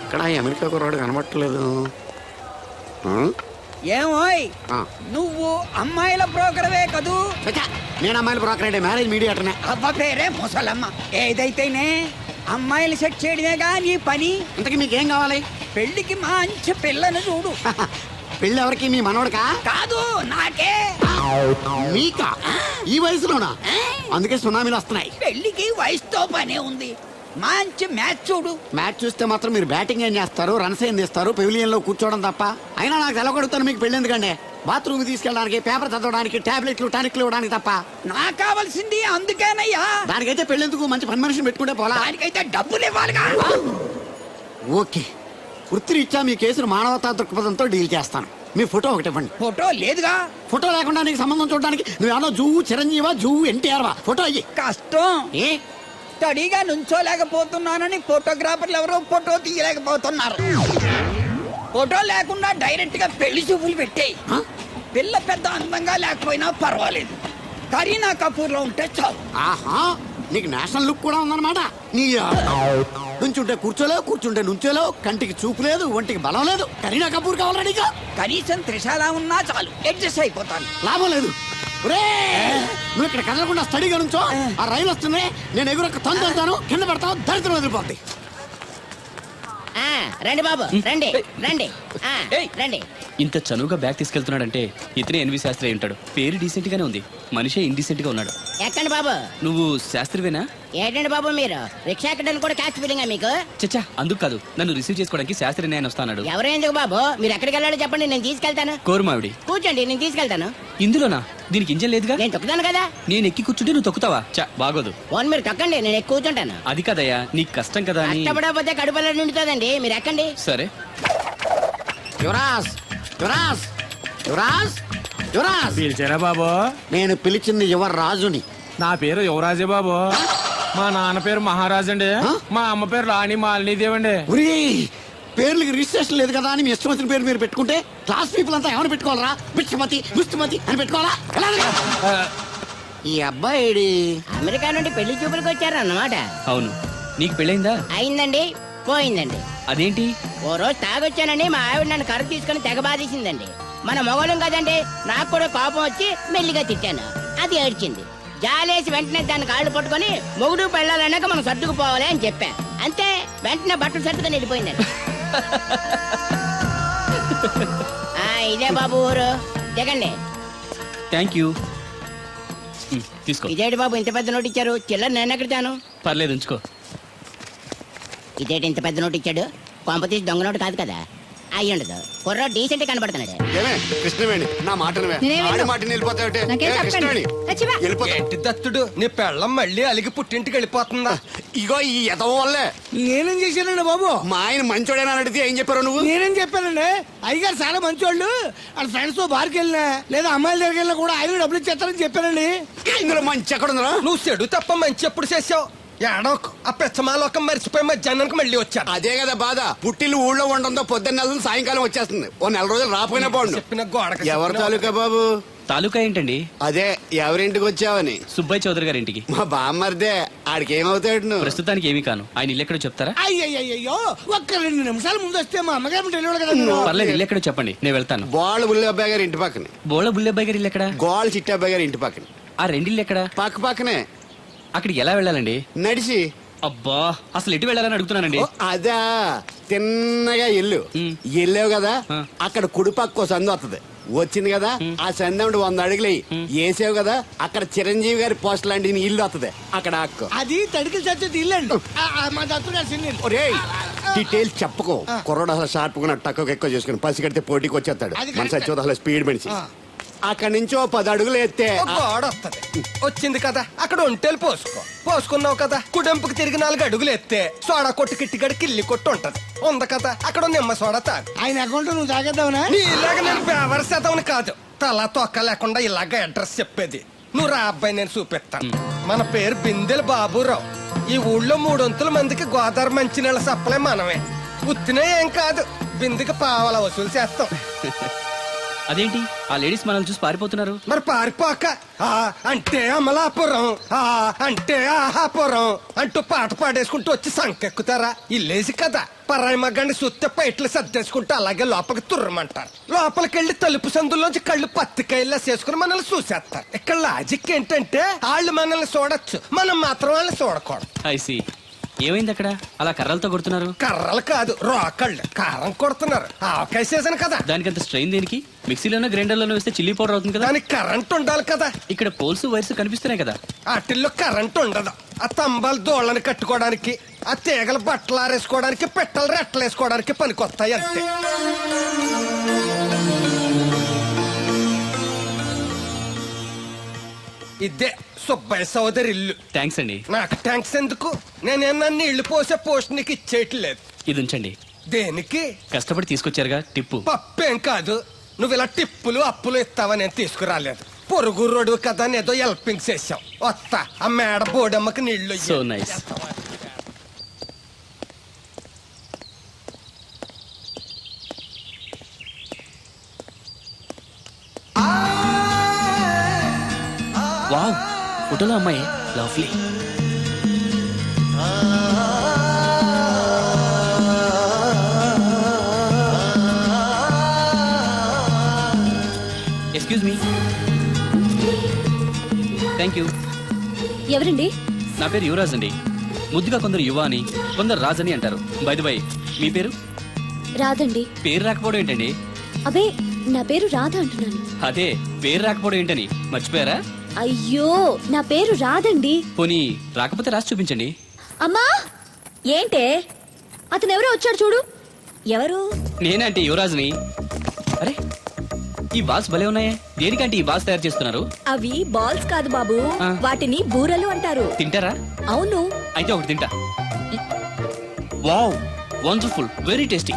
ఎక్కడ అమెరికా కుర్రాడు కనబట్టలేదు. ఏమోయ్ నువ్వు అమ్మాయిల బ్రోకర్వే కదూ? నేను అమ్మాయిల బ్రోకర్, మ్యారేజ్ మీడియాటర్నే. అబ్బా పేరే ముసలమ్మ. ఏదైతేనే అమ్మాయిలు సెట్ చేయడమేగా నీ పని. ఇంతకీ మీకేం కావాలి? పెళ్లికి మంచి పిల్లను చూడు. పెళ్ళి ఎవరికి? మీ మనవడికా? కాదు, నాకే. మీకా? ఈ వయసులోనా? అందుకే సునామీలు వస్తున్నాయి. పెళ్లికి వయసుతో పనే ఉంది. మంచి మ్యాచ్ చూడు. మ్యాచ్ చూస్తే మాత్రం మీరు బ్యాటింగ్ ఏం చేస్తారు, రన్స్ ఏం తీస్తారు, పెవిలియన్ లో కూర్చోవడం తప్ప. అయినా నాకు తెలగొడుతాను మీకు పెళ్లి ఎందుకండి? బాత్రూమ్ తీసుకెళ్ళడానికి, పేపర్ చదవడానికి, టాబ్లెట్లు టానిక్లు ఇవ్వడానికి తప్ప. నాకు కావాల్సింది అందుకేనయ్యా. దానికైతే పెళ్ళెందుకు? మంచి పని మనిషిని పెట్టుకుంటే పోలా. దానికైతే డబ్బులు ఇవ్వాలిగా. ఓకే, వృత్తిరీత్యా మీ కేసును మానవతా దృక్పథంతో డీల్ చేస్తాను. మీ ఫోటో ఒకటి ఇవ్వండి. ఫోటో లేదుగా. ఫోటో లేకుండా నీకు సంబంధం చూడడానికి నువ్వేమో జువ్వు చిరంజీవా, జువ్వు ఎన్టీఆర్వా? ఫోటో అయ్యి. కష్టం. ఏ స్టడీగా నుంచోలేకపోతున్నానని ఫోటోగ్రాఫర్లు ఎవరో ఫోటో తీయలేకపోతున్నారు. ఫోటో లేకుండా డైరెక్ట్ గా పెళ్లి చూపులు పెట్టేయి. పిల్ల పెద్ద అందంగా లేకపోయినా పర్వాలేదు, కరీనా కపూర్ లో ఉంటే చాలు. ఆహా, నీకు నేషనల్ లుక్ కూడా ఉందన్నమాట. నీ నుంచుంటే కూర్చోలేవు, కూర్చుంటే నుంచోలేవు, కంటికి చూపు లేదు, ఒంటికి బలం లేదు. కరీనా కపూర్ కావాలా నీకు? కనీసం త్రిశాల ఉన్నా చాలు, అడ్జస్ట్ అయిపోతాను. లాభం లేదు. నువ్వు ఇక్కడ కదలకుండా స్టడీగా నుంచో. ఆ రైలు వస్తుంది, నేను ఎగురొక్క తొందరతాను, కింద పడతావు, దరిద్రం వదిలిపోద్ది. రండి బాబు, రండి రండి రండి. ఇంత చనువుగా బ్యాగ్ తీసుకెళ్తున్నాడంటే ఇతనే ఎన్వి శాస్త్రి అయి ఉంటాడు. పేరు డీసెంట్ గానే ఉంది, మనిషే ఇండీసెంట్ గా ఉన్నాడు. ఎక్కండి బాబు. నువ్వు శాస్త్రివేనా? ఏంటండి బాబు మీరు రిక్షా ఎక్కడానికి కూడా క్యాష్ ఫీలింగా మీకు? చచ్చా, అందుకు కాదు, నన్ను రిసీవ్ చేసుకోవడానికి శాస్త్రి నేను వస్తాడు. ఎవరు ఎందుకు బాబు? మీరు ఎక్కడికి వెళ్ళాలో చెప్పండి, నేను తీసుకెళ్తాను. కోరుమావిడి. కూర్చోండి, నేను తీసుకెళ్తాను. ఇందులోనా? దీనికి ఇంజన్ లేదుగా. నేను తొక్కుతాను కదా. నేను ఎక్కి కూర్చుంటే నువ్వు తొక్కుతావా? చా, బాగోదు. ఫోన్ మీరు తొక్కండి, నేను ఎక్కి కూర్చుంటాను. అది కదయ్యా, నీకు కష్టం కదా అని. కష్టపడకపోతే కడుపులో నిండుతుందండి, మీరు ఎక్కండి. సరే. యువరాజ్, యువరాజ్, యువరాజ్, యువరాజ్. పిలిచారా బాబు? నేను పిలిచింది యువరాజుని. నా పేరు యువరాజే బాబు. మా నాన్న పేరు మహారాజ్ అండి. మా అమ్మ పేరు రాణి మాలినీదేవి అండి. పేర్లకి రిజిస్ట్రేషన్ లేదు కదా అని మీ ఇష్టం వచ్చిన పేరు మీరు పెట్టుకుంటే క్లాస్ పీపుల్ అంతా ఏమైనా పెట్టుకోవాలరా? బిచ్చమతి, గుస్తుమతి అని పెట్టుకోవాలా? ఈ అబ్బాయి అమెరికా నుండి పెళ్లి చూపులకు వచ్చారన్నమాట. అవును. నీకు పెళ్ళైందా? అయిందండి, పోయిందండి. అదేంటి? ఓ రోజు తాగొచ్చానని మా ఆవిడ నన్ను కర్ర తీసుకుని తెగ బాధేసిందండి. మన మొగలం కదండి, నాకు కూడా కోపం వచ్చి మెల్లిగా తిట్టాను. అది ఏడ్చింది. జాలేసి వెంటనే దాన్ని కాళ్ళు పట్టుకొని మొగుడు పెళ్ళాలన్నాక మనం సర్దుకుపోవాలి అని చెప్పా. అంతే, వెంటనే బట్టలు సర్దుకొని వెళ్ళిపోయిందండి. ఇదే బాబు ఊరు, దిగండి. Thank you. తీసుకో. ఇదేంటి బాబు ఇంత పెద్ద నోటు ఇచ్చారు? చిల్లర నేను ఎక్కడతాను? పర్లేదు, ఉంచుకో. ఇదేంటి ఇంత పెద్ద నోటు ఇచ్చాడు? కొంప తీసి దొంగ నోటు కాదు కదా? అయ్యుండదు, కుర్ర డీసెంట్ కనబడుతున్నాడు. కృష్ణవేణి, నా మాట దత్తుడు నీ పెళ్ళం మళ్ళీ అలిగి పుట్టింటికి వెళ్ళిపోతుందా? ఇగో ఈ ఎదవ వల్లే. నేనేం చేశానండి బాబు? మా ఆయన మంచోడేనా అడిగితే ఏం చెప్పారు నువ్వు? నేనేం చెప్పానండి? అయ్యగారు చాలా మంచోళ్ళు. వాళ్ళ ఫ్రెండ్స్ తో బార్కి వెళ్ళినా లేదా అమ్మాయిల దగ్గరికి వెళ్ళినా కూడా ఆయన డబ్బులు ఇచ్చేస్తారని చెప్పానండి. ఇందులో మంచి ఎక్కడ ఉందా? నువ్వు చెడు తప్ప మంచి ఎప్పుడు చేసావు? ఏడోకు ఆ పెచ్చమాలోకం మర్చిపోయి మధ్యాహ్నానికి మళ్ళీ వచ్చాను. అదే కదా బాధ. పుట్టిల్లు ఊళ్ళో ఉండడంతో పొద్దున్న నెలలు సాయంకాలం వచ్చేస్తుంది. ఓ నెల రోజులు రాపోయినా బాగుండు. చెప్పిన గోడకి ఎవరి తాలూకా బాబు? తాలూకా ఏంటండి? అదే, ఎవరింటికి వచ్చావని. సుబ్బయ్య చౌదరి గారి ఇంటికి. మా బామ్మర్దే. ఆడికి ఏమవుతాడు నువ్వు? ప్రస్తుతానికి ఏమీ కాను. ఆయన ఇల్లు ఎక్కడో చెప్తారా? అయ్యయ్యో, ఒక్క 2 నిమిషాల ముందు వస్తే మా అమ్మగారు తెలియదు కదా. పర్లేదు, ఇల్లు ఎక్కడో చెప్పండి, నేను వెళ్తాను. బోళ్ళ బుల్లి అబ్బాయి గారి ఇంటి పక్కన. బోళ బుల్లెబ్బాయి గారి ఇల్లు ఎక్కడ? గోళ్ళ చిట్టి అబ్బాయి గారి ఇంటి పక్కన. ఆ రెండిల్లు ఎక్కడ? పక్క పక్కనే. అక్కడికి ఎలా వెళ్ళాలండి? నడిచి. అబ్బా, అసలు ఎటు వెళ్ళాలని అడుగుతున్నానండి. అదా, తిన్నగా ఇల్లు వెళ్ళావు కదా, అక్కడ కుడిపక్క సందు వస్తుంది. వచ్చింది కదా, ఆ సందు 100 అడుగులు వేసావు కదా, అక్కడ చిరంజీవి గారి పోస్ట్ లాంటి ఇల్లు వస్తుంది. అక్కడ అక్కు. అది తడికి చచ్చేది ఇల్లు అండి. మా దత్తు డీటెయిల్స్ చెప్పుకో. కుర్రోడు అసలు షార్ప్ గా తక్కువ ఎక్కువ చేసుకుని పసి కడితే పోటీకి వచ్చేస్తాడు. మన సచివత అసలు స్పీడ్ మనిషి. అక్కడి నుంచి 10 అడుగులు ఎత్తే గోడ వస్తుంది. వచ్చింది కదా, అక్కడ ఒంటేలు పోసుకున్నావు కదా, కుడెంపుకి తిరిగి 4 అడుగులు ఎత్తే సోడా కొట్టు కిట్టిగడి కిల్లి కొట్టు ఉంటది. ఉంది కదా, అక్కడ నిమ్మ సోడా తాగు. ఆయన అకౌంట్ నువ్వు తాగేద్దావునా? ఇలాగ నేను ఫేవర్ శాతం కాదు, తల తొక్క లేకుండా ఇలాగ అడ్రస్ చెప్పేది. నువ్వు రా అబ్బాయి, నేను చూపిస్తాను. మన పేరు బిందెల బాబురావు. ఈ ఊళ్ళో 300 మందికి గోదావరి మంచినీళ్ళ సప్లై మనమే. ఉత్తినే ఏం కాదు, బిందెకి పావలా వసూలు చేస్తాం. అదేంటి ఆ లేడీస్ మనల్ని చూసి పారిపోతున్నారు? మరి పారిపోక ఆ అంటే అమలాపురం, ఆ అంటే ఆహాపురం అంటూ పాట పాడేసుకుంటూ వచ్చి సంకెక్కుతారా? ఇల్లేసి కదా పరాయి మగ్గాన్ని సుత్తే పైట్లు సర్దేసుకుంటూ అలాగే లోపలికి తుర్రమంటారు. లోపలికెళ్ళి తలుపు సందులోంచి కళ్ళు పత్తికాయల్లా చేసుకుని మనల్ని చూసేస్తారు. ఇక్కడ లాజిక్ ఏంటంటే వాళ్ళు మనల్ని చూడొచ్చు, మనం మాత్రం వాళ్ళని చూడకూడదు. ఐసి ఏమైంది అక్కడ అలా కర్రలతో కొడుతున్నారు? కర్రలు కాదు, రోకళ్ళు కారం కొడుతున్నారు. ఆవకాయ సీజన్ కదా, దానికంత స్ట్రెయిన్ దేనికి? మిక్సీలోనో గ్రైండర్లోనో వేస్తే చిల్లీ పౌడర్ అవుతుంది కదా. దానికి కరెంట్ ఉండాలి కదా. ఇక్కడ పోల్స్ వైర్స్ కనిపిస్తున్నాయి కదా. వాటిల్లో కరెంట్ ఉండదు. ఆ తంబాలు దోళ్ళని కట్టుకోవడానికి, ఆ తీగలు బట్టలు ఆరేసుకోవడానికి, పెట్టలు రెట్టలు వేసుకోవడానికి పనికొస్తాయి అంతే. ఇదే సుబ్బయ్య సోదరి ఇల్లు. థ్యాంక్స్ అండి. నాకు ట్యాంక్స్ ఎందుకు? నేనేమన్నా నీళ్లు పోసే పోస్ట్ నీకు ఇచ్చేయట్లేదు. ఇది ఉంచండి. దేనికి? కష్టపడి తీసుకొచ్చారుగా టిప్పు. పప్పేం కాదు, నువ్వు ఇలా టిప్పులు అప్పులు ఇస్తావని నేను తీసుకురాలేదు. పొరుగు రోడ్డు కదా అని ఏదో హెల్పింగ్ చేసావు. వస్తా ఆ మేడ బోడమ్మకి నీళ్లు సో నైస్. వావ్, ఫోటోలో అమ్మాయి lovely. Excuse me. Thank you. ఎవరండి? నా పేరు యువరాజ్ అండి. ముద్దుగా కొందరు యువ అని, కొందరు రాజ్ అని అంటారు. బై ది బై, మీ పేరు? రాదండి. పేరు రాకపోవడం ఏంటండి? అబే, నా పేరు రాధ అంటున్నాను. అదే పేరు రాకపోవడం ఏంటని మర్చిపోయారా? అయ్యో, నా పేరు రాదండి. పోనీ రాకపోతే రాసి చూపించండి. అమ్మా, ఏంటే అతను ఎవరో వచ్చాడు చూడు. ఎవరు? నేనే అంటే యువరాజ్ని. అరే, ఈ బాల్స్ భలే ఉన్నాయే. దేనికంటే ఈ బాల్స్ తయారు చేస్తున్నారు? అవి బాల్స్ కాదు బాబు, ఆ. వాటిని బూరలు అంటారు. తింటారా? అవును. అయితే ఒకటి తింటా. Wow, wonderful, very tasty.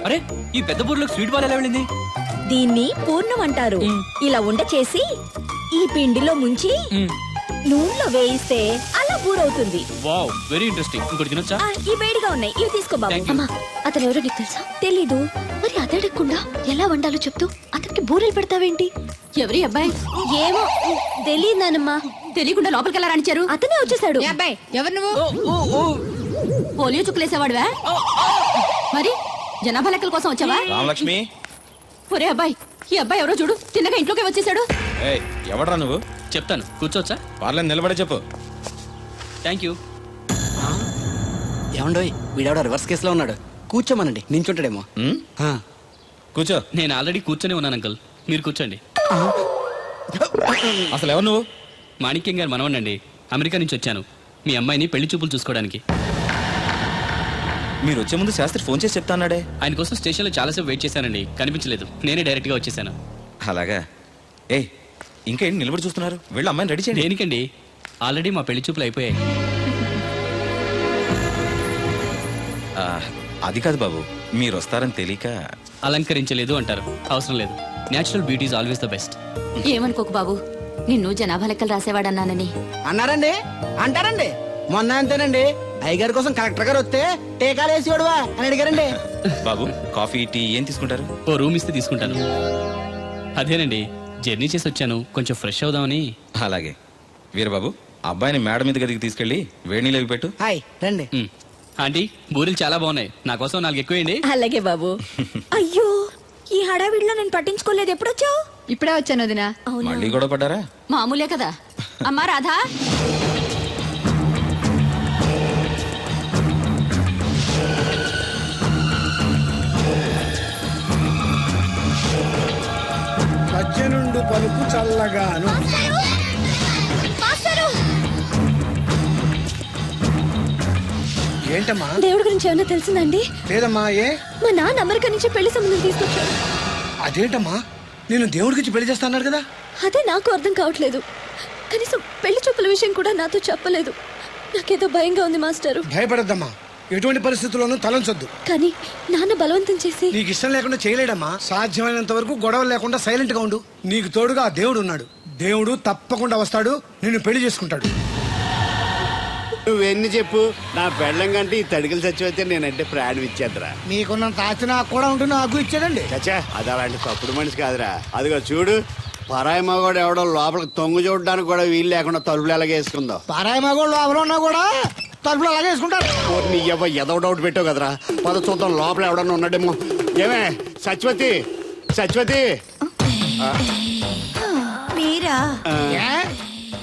అరే, ఈ పెద్ద బూర్లోకి స్వీట్ బాల్ ఎలా వెళ్ళింది? దీన్ని పూర్ణం అంటారు. ఇలా ఉండ చేసి ఈ పిండిలో ముంచి నూనెలో వేయిస్తే అలా బూరవుతుంది. Wow, very interesting. ఇంకోటి తినొచ్చా? ఈ వేడిగా ఉన్నాయి, ఇవి తీసుకో బాబు. Thank you. అమ్మా, అతను ఎవరో నీకు తెలుసా? తెలీదు. మరి అదడగకుండా ఎలా వండాలో చెప్తూ అతనికి బూరెలు పెడతావేంటి? ఎవరి అబ్బాయి? ఏమో తెలియదానమ్మా. తెలియకుండా లోపలికి ఎలా రాణించారు? అతనే వచ్చేసాడు. అబ్బాయి ఎవరు నువ్వు? పోలియో చుక్కులేసేవాడువా? మరి జనాభా లెక్కల కోసం వచ్చావా? రామలక్ష్మి, ఒరే అబ్బాయి, ఈ అబ్బాయి ఎవరో చూడు, తిన్నగా ఇంట్లోకి వచ్చేసాడు. ఏయ్ ఎవడ్రా నువ్వు? చెప్తాను, కూర్చోవచ్చా? వాళ్ళని నిలబడే చెప్పు. Thank you. ఏమండోయ్, వీడెవడో రివర్స్ కేసులో ఉన్నాడు. కూర్చోమనండి, నించుంటాడేమో. ఉమ్, కూర్చో. నేను ఆల్రెడీ కూర్చొని ఉన్నాను అంకుల్, మీరు కూర్చోండి. అసలు ఎవరు నువ్వు? మాణిక్యం గారు మనవనండి. అమెరికా నుంచి వచ్చాను మీ అమ్మాయిని పెళ్లి చూపులు చూసుకోవడానికి. మీరు వచ్చే ముందు శాస్త్రి ఫోన్ చేసి చెప్తా అన్నాడే. ఆయన కోసం స్టేషన్లో చాలాసేపు వెయిట్ చేశానండి, కనిపించలేదు. నేనే డైరెక్ట్గా వచ్చేసాను. అలాగా? ఏయ్ ఇంకా ఏంటి నిలబడి చూస్తున్నారు? వెళ్ళి అమ్మాయిని రెడీ చేయండి. దేనికండి? ఆల్రెడీ మా పెళ్లి చూపులు అయిపోయాయి. ఆ, అది కాదు బాబు, మీరు వస్తారని తెలియక. అలంకరించలేదు అంటారు, అవసరం లేదు. Natural beauty is always the best. ఏమనుకోకు బాబు, నిన్ను జనాభా లెక్కలు రాసేవాడన్నానని. అన్నారండి, అంటారండి. మొన్న అంతేనండి, అయ్యగారి కోసం కలెక్టర్ గారు వస్తే టీకాలు వేసి వాడువా అని అడిగారండి. బాబు, కాఫీ టీ ఏం తీసుకుంటారు? ఓ రూమ్ ఇస్తే తీసుకుంటాను. అదేనండి, జర్నీ చేసి వచ్చాను, కొంచెం ఫ్రెష్ అవుదామని. అలాగే. వీరబాబు, అబ్బాయిని మేడ మీద గదికి తీసుకెళ్ళి వేడి నీళ్ళు అవి పెట్టు. హాయ్ రండి. ఆంటీ, బూరెలు చాలా బాగున్నాయి, నా కోసం 4 ఎక్కువేయండి. అలాగే బాబు. అయ్యో, ఈ హడావిడిలో నేను పట్టించుకోలేదు. ఎప్పుడొచ్చావు? ఇప్పుడే వచ్చాను వదినా. మళ్ళీ గొడవ పడ్డారా? మామూలే కదా. అమ్మా రాధా, సజ్జనుండు పలుకు చల్లగాను. ఏంటమ్మా? దేవుడి గురించి ఏమైనా తెలిసిందండి? లేదమ్మా. ఏ? మా నాన్న అమెరికా నుంచి పెళ్లి సంబంధం తీసుకొచ్చాడు. అదేంటమ్మా, నేను దేవుడికి పెళ్లి చేస్తాను కదా. అదే నాకు అర్థం కావట్లేదు. కనీసం పెళ్లి చూపుల విషయం కూడా నాతో చెప్పలేదు. నాకేదో భయంగా ఉంది మాస్టరు. భయపడద్దమ్మా, ఎటువంటి పరిస్థితుల్లోనూ తలంచొద్దు. కానీ నాన్న బలవంతం చేసి. నీకు ఇష్టం లేకుండా చేయలేడమ్మా. సాధ్యమైనంత వరకు గొడవలు లేకుండా సైలెంట్ గా ఉండు. నీకు తోడుగా ఆ దేవుడు ఉన్నాడు. దేవుడు తప్పకుండా వస్తాడు, నిన్ను పెళ్లి చేసుకుంటాడు. నువ్వెన్ని చెప్పు నా పెళ్ళం కంటే ఈ తడికలు చచ్చిపోతే నేనంటే ప్రాణం ఇచ్చేద్దరా. మీకున్నంత ఆస్తి నాకు కూడా ఉంటుంది, నాకు ఇచ్చాడండి. చచ్చా అది అలాంటి తప్పుడు మనిషి కాదురా. అదిగో చూడు, పరాయి మగవాడు ఎవడో లోపలికి తొంగు చూడడానికి కూడా వీలు లేకుండా తలుపులు ఎలాగ వేసుకుందో. పారాయి మగోళ్ళు ఎవరు ఉన్నా కూడా తలుపులు అలాగే వేసుకుంటారు. నీ ఎవ ఏదో డౌట్ పెట్టావు కదరా. పద చూద్దాం లోపల ఎవడన్నా ఉన్నాడేమో. ఏమే సత్యవతి, సత్యవతి. మీరా? ఏ?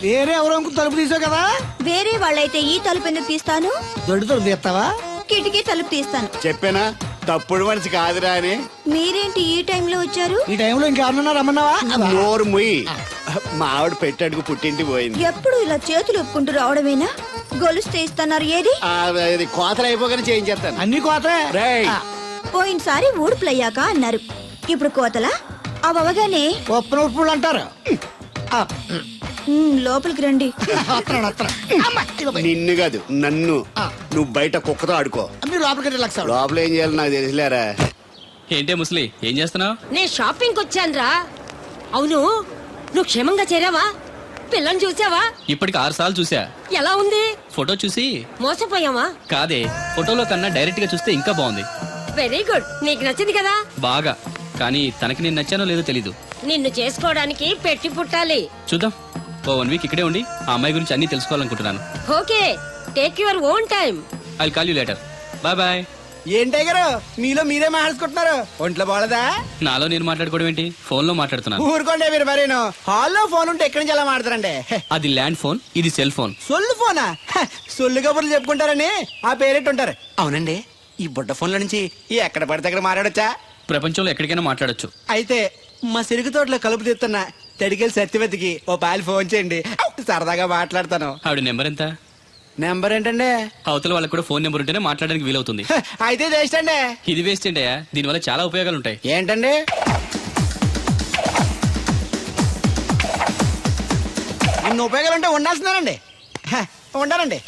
వేరే ఎవరో తలుపు తీసావు కదా. వేరే వాళ్ళైతే ఈ తలుపు ఎందుకు తీస్తాను? దొడ్డు తలుపు తీస్తావా? కిటికీ తలుపు తీస్తాను. చెప్పానా తప్పుడు మనిషి కాదురా అని. మీరేంటి ఈ టైంలో వచ్చారు? ఈ టైంలో ఇంకెవరన్నా రమ్మన్నావా? నోరు ముయ్యి. మా ఆవిడ పెట్టాడుకు పుట్టింటి పోయింది. ఎప్పుడు ఇలా చేతులు ఒప్పుకుంటూ రావడమేనా? గొలుస్తే ఇస్తున్నారు ఏది? ఇది కోతలు అయిపోగానే చేయించేస్తాను. అన్ని కోతే. రేయ్ పోయినసారి ఊడుపులయ్యాక అన్నారు, ఇప్పుడు కోతలా? అవగానే ఉప్పులు ఉప్పులు అంటారు. లోపలికి రండి. వస్తున్నాడు, వస్తున్నాడు. అమ్మ, ఇదిగో పోయి. నిన్ను కాదు నన్ను. నువ్వు బయట కుక్కతో ఆడుకో. మీరు లోపలికి రిలాక్స్ అవ్వండి. లోపల ఏం చేయాలి నాకు తెలిసిలేరా. ఏంటే ముసలి ఏం చేస్తున్నావు? నేను షాపింగ్ వచ్చానురా. అవును, నువ్వు క్షేమంగా చేరావా? పిల్లని చూసావా? ఇప్పటికి 6 సార్లు చూసా. ఎలా ఉంది? ఫోటో చూసి మోసపోయావా? కాదే, ఫోటోలో కన్నా డైరెక్ట్ గా చూస్తే ఇంకా బాగుంది. వెరీ గుడ్, నీకు నచ్చింది కదా. బాగా. కానీ తనకి నేను నచ్చానో లేదో తెలీదు. నిన్ను చేసుకోవడానికి పెట్టి పుట్టాలి. చూద్దాం. ఓ 1 వీక్ ఇక్కడే ఉండి ఆ అమ్మాయి గురించి అన్ని తెలుసుకోవాలనుకుంటున్నాను. Okay, take your own time. I call you later. Bye bye. ఏంటే గారు మీలో మీరే మాట్లాడుకుంటున్నారు? ఒంట్లో బాగలదా? నాలో నేను మాట్లాడుకోవడం ఏంటి? ఫోన్ లో మాట్లాడుతున్నాను. ఊరుకోండి మీరు మరేను. హాల్లో ఫోన్ ఉంటే ఎక్కడి నుంచి ఎలా మాడతారండి? అది ల్యాండ్ ఫోన్, ఇది సెల్ ఫోన్. సొల్లు ఫోనా? సొల్లు కబుర్లు చెప్పుకుంటారని ఆ పేరెట్టు ఉంటారు. అవునండి, ఈ బుడ్డ ఫోన్ల నుంచి ఎక్కడ పడితే అక్కడ మాట్లాడొచ్చా? ప్రపంచంలో ఎక్కడికైనా మాట్లాడొచ్చు. అయితే మా సిరుగు తోటలో కలుపు తీస్తున్న తడికెళ్ళి సత్యవతికి ఓ పాలు ఫోన్ చేయండి, సరదాగా మాట్లాడతాను. ఆవిడ నెంబర్ ఎంత? నెంబర్ ఏంటండి? అవతల వాళ్ళకి కూడా ఫోన్ నెంబర్ ఉంటేనే మాట్లాడడానికి వీలవుతుంది. అయితే చేస్తండి. ఇది వేస్ట్ ఏంటయ్యా, దీనివల్ల చాలా ఉపయోగాలు ఉంటాయి. ఏంటండి? ఇన్ని ఉపయోగాలు ఉంటే ఉండాల్సిందేనండి. ఉండాలండి.